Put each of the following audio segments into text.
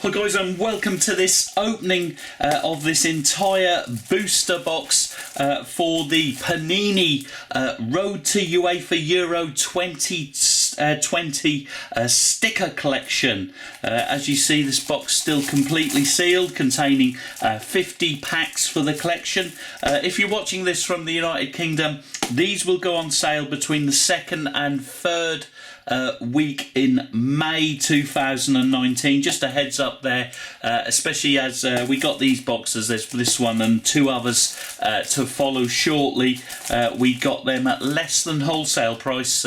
Hi guys, and welcome to this opening of this entire booster box for the Panini Road to UEFA Euro 2020 sticker collection. As you see, this box still completely sealed, containing 50 packs for the collection. If you're watching this from the United Kingdom, these will go on sale between the 2nd and 3rd week in May 2019. Just a heads up there, especially as we got these boxes. There's this one and two others to follow shortly. We got them at less than wholesale price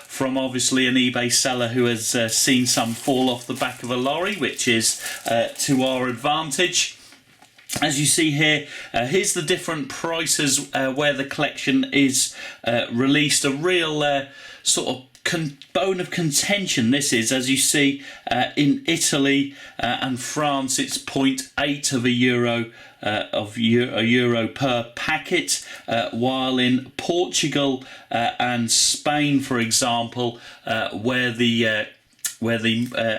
from obviously an eBay seller who has seen some fall off the back of a lorry, which is to our advantage. As you see here, here's the different prices where the collection is released. A real sort of bone of contention this is. As you see, in Italy and France, it's 0.8 of a euro per packet, while in Portugal and Spain, for example, where the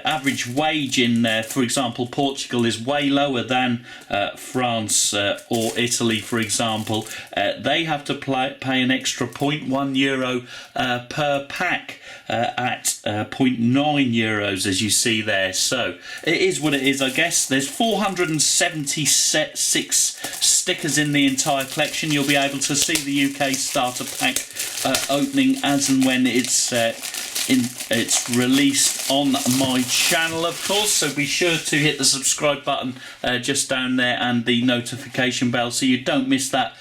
average wage in, for example, Portugal is way lower than France or Italy, for example, they have to pay an extra 0.1 euro per pack at 0.9 euros, as you see there. So it is what it is, I guess. There's 476 stickers in the entire collection. You'll be able to see the UK starter pack opening as and when it's released on my channel, of course, so be sure to hit the subscribe button just down there and the notification bell so you don't miss that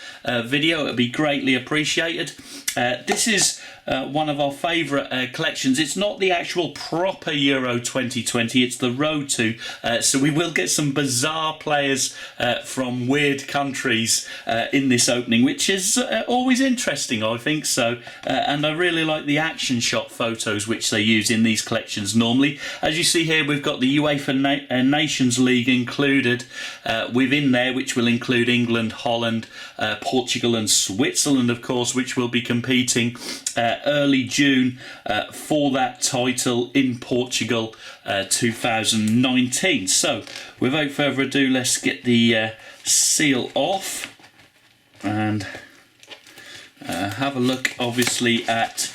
video. It would be greatly appreciated. This is one of our favourite collections. It's not the actual proper Euro 2020, it's the Road to, so we will get some bizarre players from weird countries in this opening, which is always interesting, I think so. And I really like the action shot photos which they use in these collections normally. As you see here, we've got the UEFA Nations League included within there, which will include England, Holland, Portugal and Switzerland, of course, which will be competing early June for that title in Portugal 2019. So without further ado, let's get the seal off and have a look obviously at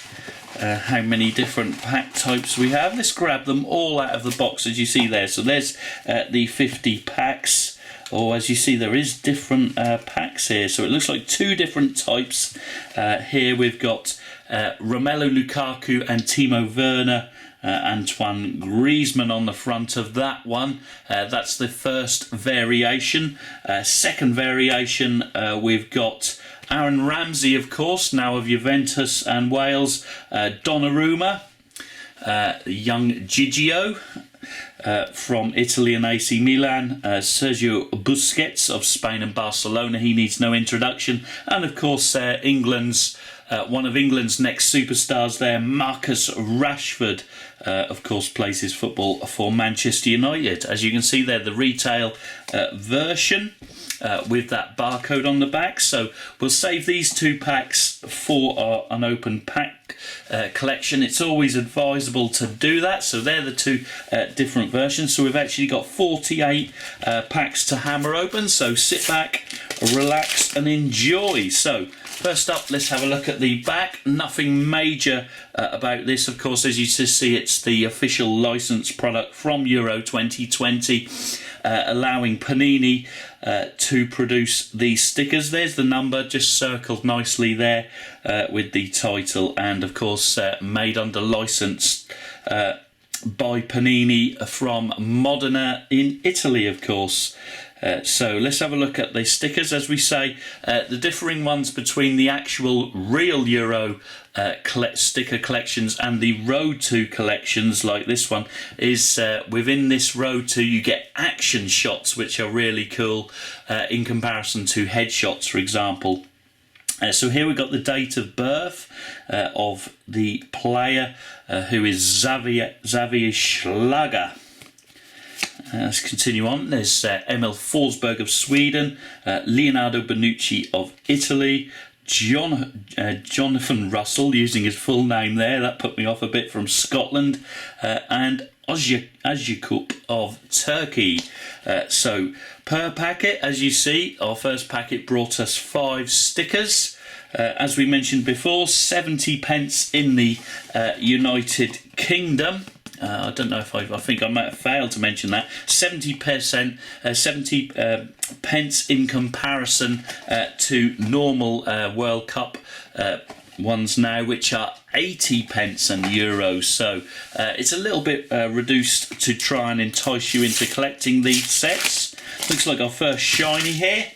how many different pack types we have. Let's grab them all out of the box, as you see there. So there's the 50 packs. Or as you see, there is different packs here. So it looks like two different types. Here we've got Romelu Lukaku and Timo Werner, Antoine Griezmann on the front of that one. That's the first variation. Second variation, we've got Aaron Ramsey, of course, now of Juventus and Wales. Donnarumma, young Gigio from Italy and AC Milan. Sergio Busquets of Spain and Barcelona, he needs no introduction. And of course England's one of England's next superstars there, Marcus Rashford, of course plays his football for Manchester United. As you can see there, the retail version with that barcode on the back. So we'll save these two packs for our unopened pack collection. It's always advisable to do that. So they're the two different versions. So we've actually got 48 packs to hammer open. So sit back, relax and enjoy. So first up, let's have a look at the back. Nothing major about this, of course. As you see, it's the official licensed product from Euro 2020, allowing Panini to produce these stickers. There's the number just circled nicely there with the title, and of course made under license by Panini from Modena in Italy, of course. So let's have a look at the stickers. As we say, the differing ones between the actual real Euro sticker collections and the Road to collections like this one is within this Road to you get action shots, which are really cool in comparison to headshots, for example. So here we've got the date of birth of the player, who is Xavier Schlager. Let's continue on. There's Emil Forsberg of Sweden, Leonardo Bonucci of Italy, Jonathan Russell, using his full name there, that put me off a bit, from Scotland, and Azykup of Turkey. So per packet, as you see, our first packet brought us 5 stickers. As we mentioned before, 70 pence in the United Kingdom. I don't know if I think I might have failed to mention that. 70%, 70 pence in comparison to normal World Cup ones now, which are 80 pence and euros. So it's a little bit reduced to try and entice you into collecting these sets. Looks like our first shiny here.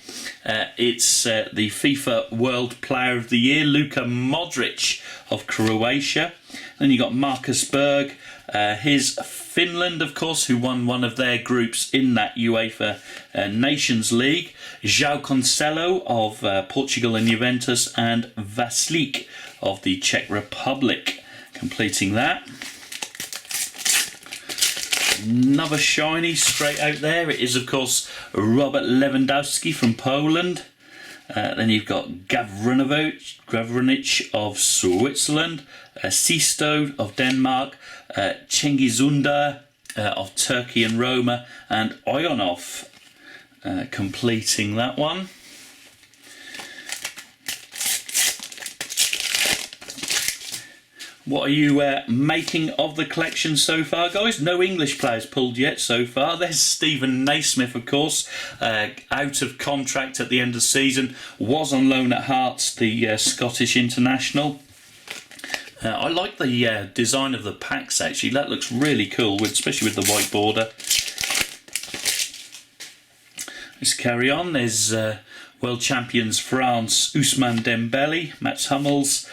It's the FIFA World Player of the Year, Luka Modric of Croatia. Then you got Marcus Berg. Here's Finland, of course, who won one of their groups in that UEFA Nations League. João Cancelo of Portugal and Juventus, and Vaslik of the Czech Republic, completing that. Another shiny straight out there. It is, of course, Robert Lewandowski from Poland. Then you've got Gavranovic of Switzerland, Sisto of Denmark, Cengiz Ünder of Turkey and Roma, and Ionov completing that one. What are you making of the collection so far, guys? No English players pulled yet so far. There's Stephen Naismith, of course, out of contract at the end of the season. Was on loan at Hearts, the Scottish international. I like the design of the packs, actually. That looks really cool, especially with the white border. Let's carry on. There's World Champions France, Ousmane Dembele, Mats Hummels,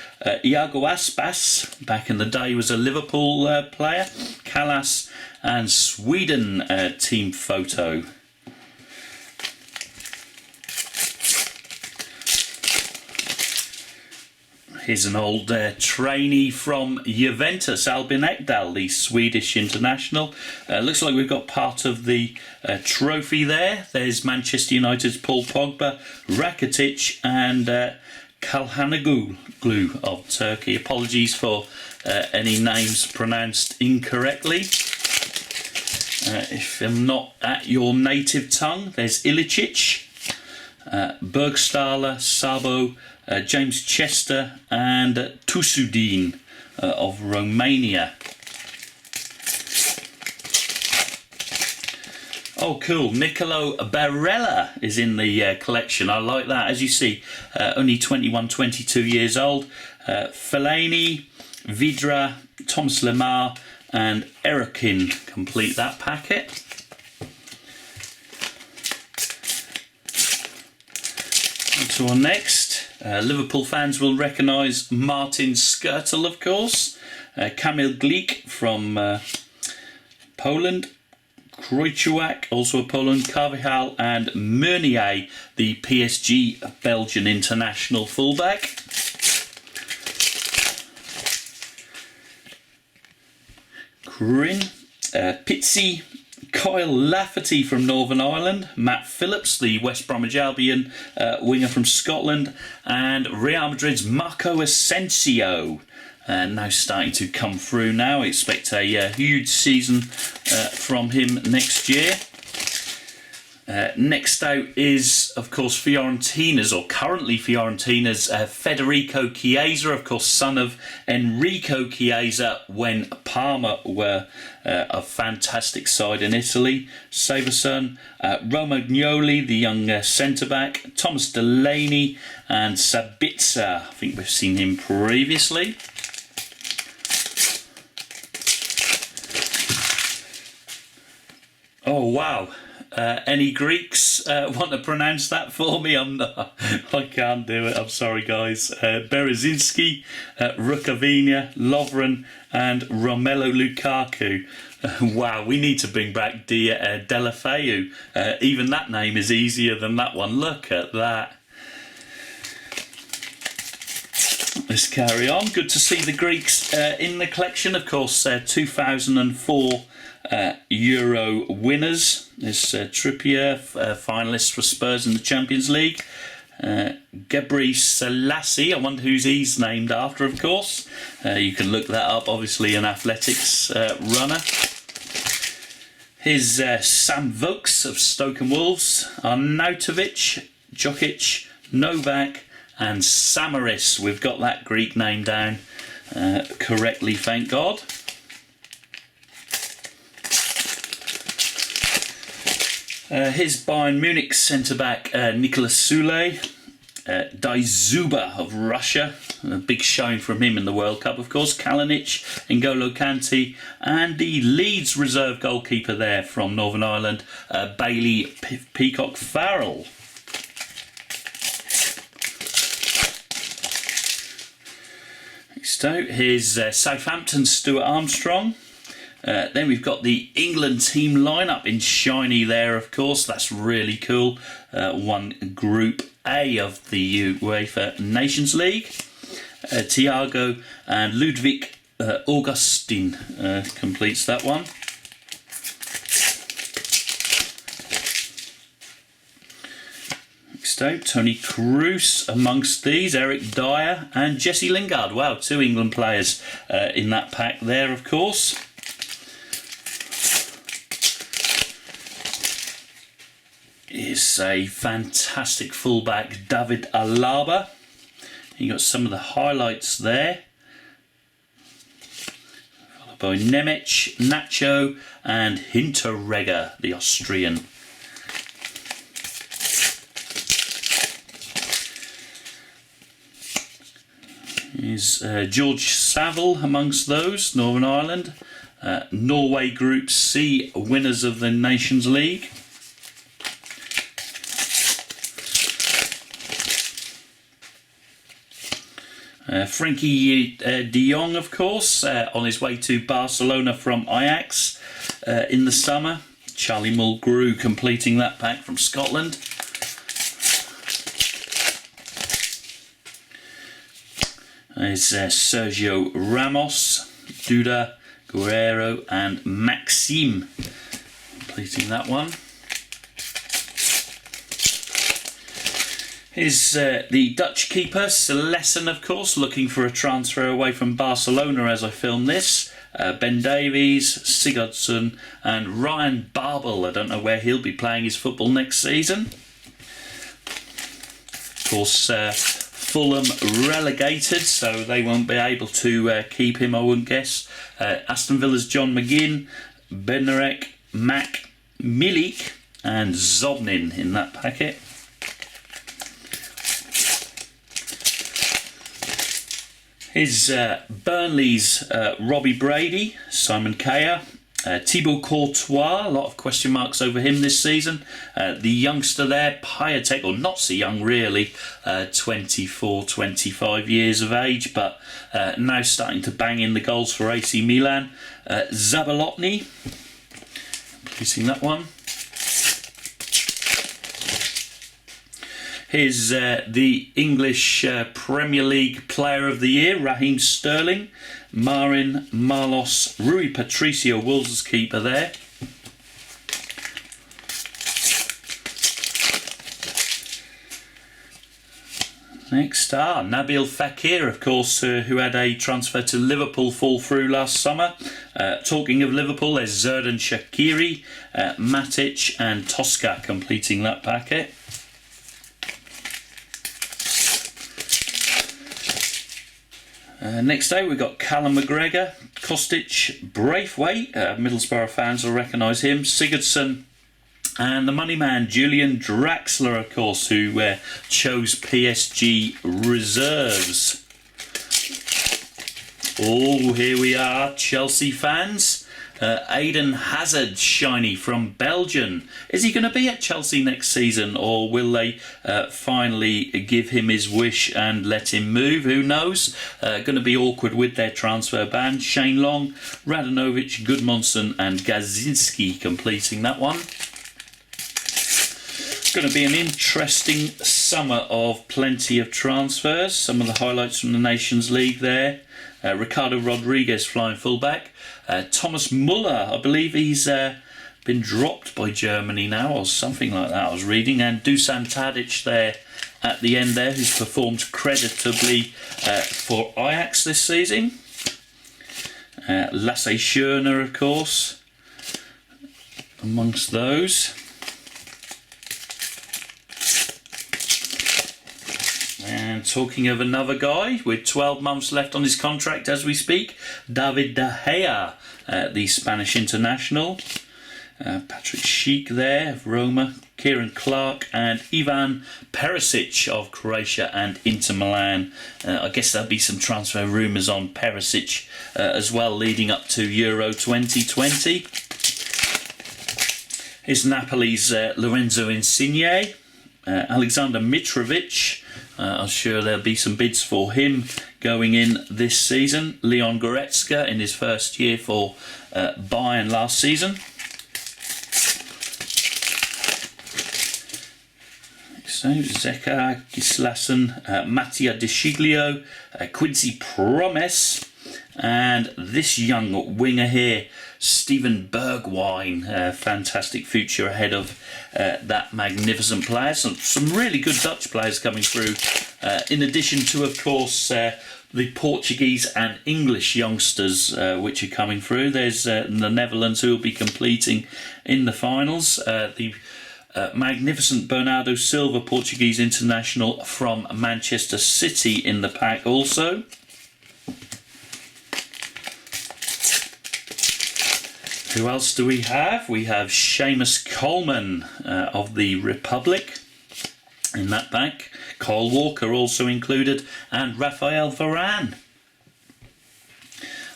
Iago Aspas, back in the day was a Liverpool player, Callas, and Sweden team photo. Here's an old trainee from Juventus, Albin Ekdal, the Swedish international. Looks like we've got part of the trophy there. There's Manchester United's Paul Pogba, Rakitic, and Kalhanoglu of Turkey. Apologies for any names pronounced incorrectly. If I'm not at your native tongue, there's Ilicic, Bergstaller, Sabo, James Chester, and Tusudin of Romania. Oh, cool. Nicolo Barella is in the collection. I like that. As you see, only 21, 22 years old. Fellaini, Vidra, Thomas Lemar, and Eriksen complete that packet. On to our next. Liverpool fans will recognise Martin Skrtel, of course. Kamil Glik from Poland. Krojciak, also of Poland. Carvajal and Meunier, the PSG Belgian international fullback. Corinne. Pizzi. Kyle Lafferty from Northern Ireland, Matt Phillips, the West Bromwich Albion winger from Scotland, and Real Madrid's Marco Asensio. Now starting to come through now. I expect a huge season from him next year. Next out is, of course, Fiorentina's, or currently Fiorentina's, Federico Chiesa, of course, son of Enrico Chiesa when Parma were a fantastic side in Italy. Saverson, Romagnoli, the young centre-back, Thomas Delaney, and Sabitzer. I think we've seen him previously. Oh, wow. Any Greeks want to pronounce that for me? I can't do it. I'm sorry, guys. Berezinski, Rukavina, Lovren, and Romelu Lukaku. Wow, we need to bring back Delafeu. Even that name is easier than that one. Look at that. Let's carry on. Good to see the Greeks in the collection. Of course, 2004 Euro winners. There's Trippier, finalist for Spurs in the Champions League. Gebri Selassie, I wonder who's he's named after, of course. You can look that up, obviously an athletics runner. Here's Sam Vokes of Stoke and Wolves, Arnautovic, Jokic, Novak and Samaris. We've got that Greek name down correctly, thank God. Here's Bayern Munich centre-back Nicolas Soule, Daizuba of Russia, a big showing from him in the World Cup, of course, Kalinic, N'Golo Kante, and the Leeds reserve goalkeeper there from Northern Ireland, Bailey Peacock Farrell. Next out, here's Southampton Stuart Armstrong. Then we've got the England team lineup in shiny there, of course. That's really cool. Won Group A of the UEFA Nations League. Thiago and Ludwig Augustin completes that one. Next out, Tony Kroos amongst these, Eric Dyer and Jesse Lingard. Wow, 2 England players in that pack there, of course. Is a fantastic fullback, David Alaba. You got some of the highlights there. Followed by Nemec, Nacho and Hinteregger, the Austrian. Is George Saville amongst those, Northern Ireland. Norway Group C, winners of the Nations League. Frankie de Jong, of course, on his way to Barcelona from Ajax in the summer. Charlie Mulgrew completing that pack from Scotland. There's Sergio Ramos, Duda, Guerrero and Maxime completing that one. Is the Dutch keeper, Celessen, of course, looking for a transfer away from Barcelona as I film this. Ben Davies, Sigurdsson and Ryan Babel. I don't know where he'll be playing his football next season. Of course, Fulham relegated, so they won't be able to keep him, I wouldn't guess. Aston Villa's John McGinn, Bednarek, Mac, Milik and Zobnin in that packet. Is Burnley's Robbie Brady, Simon Kaya, Thibaut Courtois, a lot of question marks over him this season. The youngster there, Piatek, or not so young really, 24, 25 years of age, but now starting to bang in the goals for AC Milan. Zabalotny, completing that one. Here's the English Premier League Player of the Year, Raheem Sterling, Marin Marlos, Rui Patricio, Wolves' keeper there. Next, Nabil Fekir, of course, who had a transfer to Liverpool fall through last summer. Talking of Liverpool, there's Xherdan Shaqiri, Matic and Tosca completing that packet. Next day we've got Callum McGregor, Kostic, Braithwaite, Middlesbrough fans will recognise him, Sigurdsson and the money man Julian Draxler, of course, who chose PSG reserves. Oh, here we are, Chelsea fans. Eden Hazard, shiny from Belgium. Is he going to be at Chelsea next season, or will they finally give him his wish and let him move? Who knows? Going to be awkward with their transfer ban. Shane Long, Radanovic, Gudmundsson and Gazinski completing that one. Going to be an interesting summer of plenty of transfers. Some of the highlights from the Nations League there. Ricardo Rodriguez flying fullback. Thomas Muller, I believe he's been dropped by Germany now or something like that I was reading. And Dusan Tadic there at the end there, who's performed creditably for Ajax this season. Lasse Schöne, of course. amongst those. And talking of another guy with 12 months left on his contract as we speak, David De Gea, the Spanish international. Patrick Schick there of Roma, Kieran Clark and Ivan Perisic of Croatia and Inter Milan. I guess there'll be some transfer rumours on Perisic as well leading up to Euro 2020. Here's Napoli's Lorenzo Insigne, Alexander Mitrovic. I'm sure there'll be some bids for him going in this season. Leon Goretzka in his first year for Bayern last season. So Zeka Gislason, Mattia De Sciglio, Quincy Promes, and this young winger here, Steven Bergwijn. Fantastic future ahead of that magnificent player. Some really good Dutch players coming through, in addition to, of course, the Portuguese and English youngsters which are coming through. There's the Netherlands who will be competing in the finals. The magnificent Bernardo Silva, Portuguese international from Manchester City in the pack also. Who else do we have? We have Seamus Coleman of the Republic in that pack. Kyle Walker also included, and Rafael Varane.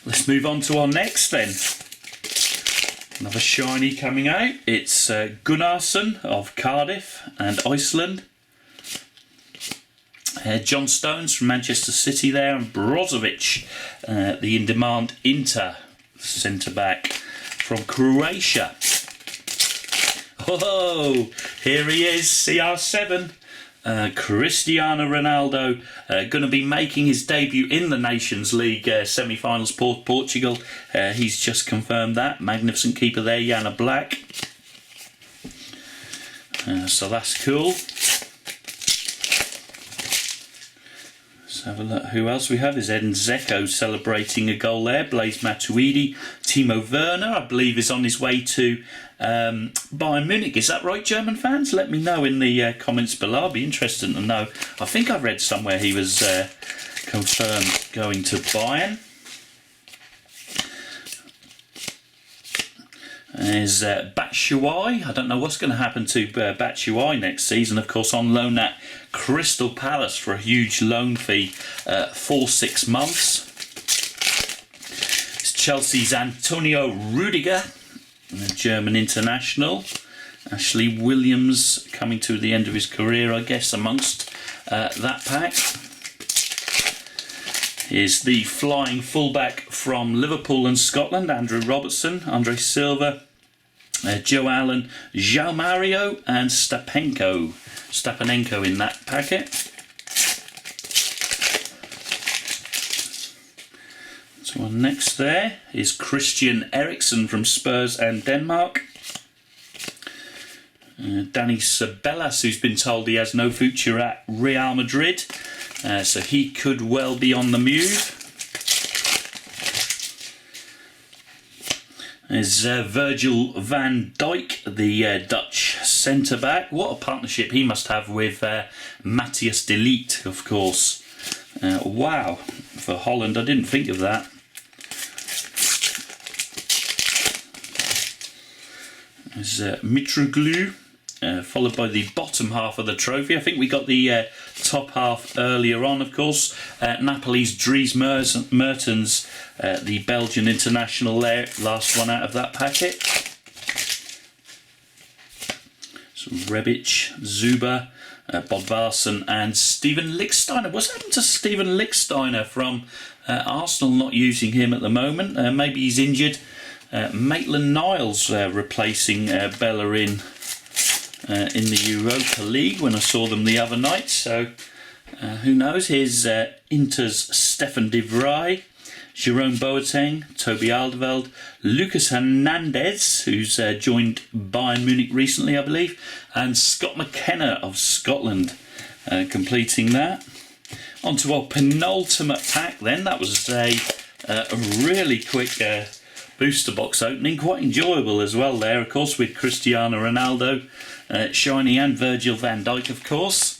Let's move on to our next then. Another shiny coming out. It's Gunnarsson of Cardiff and Iceland. John Stones from Manchester City there, and Brozovic, the in-demand Inter centre-back from Croatia. Oh, here he is, CR7. Cristiano Ronaldo going to be making his debut in the Nations League semi-finals. Portugal. He's just confirmed that. Magnificent keeper there, Yana Black. So that's cool. Let's have a look. Who else we have? Is Edin Dzeko celebrating a goal there. Blaise Matuidi. Timo Werner, I believe, is on his way to Bayern Munich. Is that right, German fans? Let me know in the comments below. I'd be interested to know. I think I read somewhere he was confirmed going to Bayern. There's Batshuayi. I don't know what's going to happen to Batshuayi next season. Of course, on loan at Crystal Palace for a huge loan fee for 6 months. It's Chelsea's Antonio Rudiger, the German international. Ashley Williams coming to the end of his career, I guess, amongst that pack. Is the flying fullback from Liverpool and Scotland, Andrew Robertson, Andre Silva, Joe Allen, João Mario and Stepanenko in that packet. So on next there is Christian Eriksen from Spurs and Denmark. Danny Ceballos, who's been told he has no future at Real Madrid. So he could well be on the move. There's Virgil van Dijk, the Dutch centre-back. What a partnership he must have with Matthias de Ligt, of course. Wow, for Holland, I didn't think of that. There's Mitroglou. Followed by the bottom half of the trophy. I think we got the top half earlier on, of course. Napoli's Dries Mertens, the Belgian international there, last one out of that packet. So Rebic, Zuba, Bodvarsson and Steven Lichtsteiner. What's happened to Steven Lichtsteiner from Arsenal? Not using him at the moment. Maybe he's injured. Maitland-Niles replacing Bellerin in the Europa League when I saw them the other night, so who knows. Here's Inter's Stefan de Vrij, Jerome Boateng, Toby Alderweireld, Lucas Hernandez, who's joined Bayern Munich recently, I believe, and Scott McKenna of Scotland completing that. On to our penultimate pack then. That was a really quick booster box opening. Quite enjoyable as well there, of course, with Cristiano Ronaldo, shiny, and Virgil van Dijk, of course.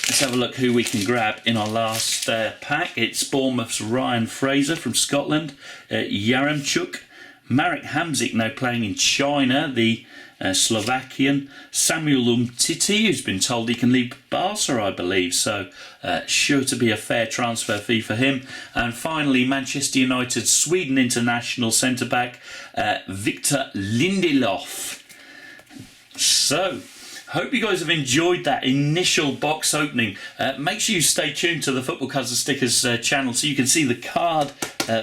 Let's have a look who we can grab in our last pack. It's Bournemouth's Ryan Fraser from Scotland, Yaremchuk, Marek Hamsik now playing in China, the Slovakian, Samuel Umtiti, who's been told he can leave Barca, I believe, so sure to be a fair transfer fee for him. And finally, Manchester United Sweden international centre-back, Victor Lindelof. So, hope you guys have enjoyed that initial box opening. Make sure you stay tuned to the Football Cards and Stickers channel so you can see the card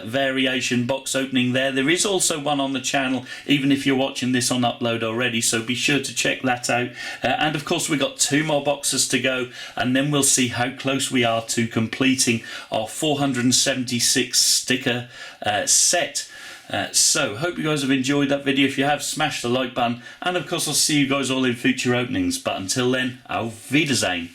variation box opening there. There is also one on the channel, even if you're watching this on upload already, so be sure to check that out. And of course, we've got 2 more boxes to go, and then we'll see how close we are to completing our 476 sticker set. So, hope you guys have enjoyed that video. If you have, smash the like button. And of course, I'll see you guys all in future openings. But until then, auf Wiedersehen.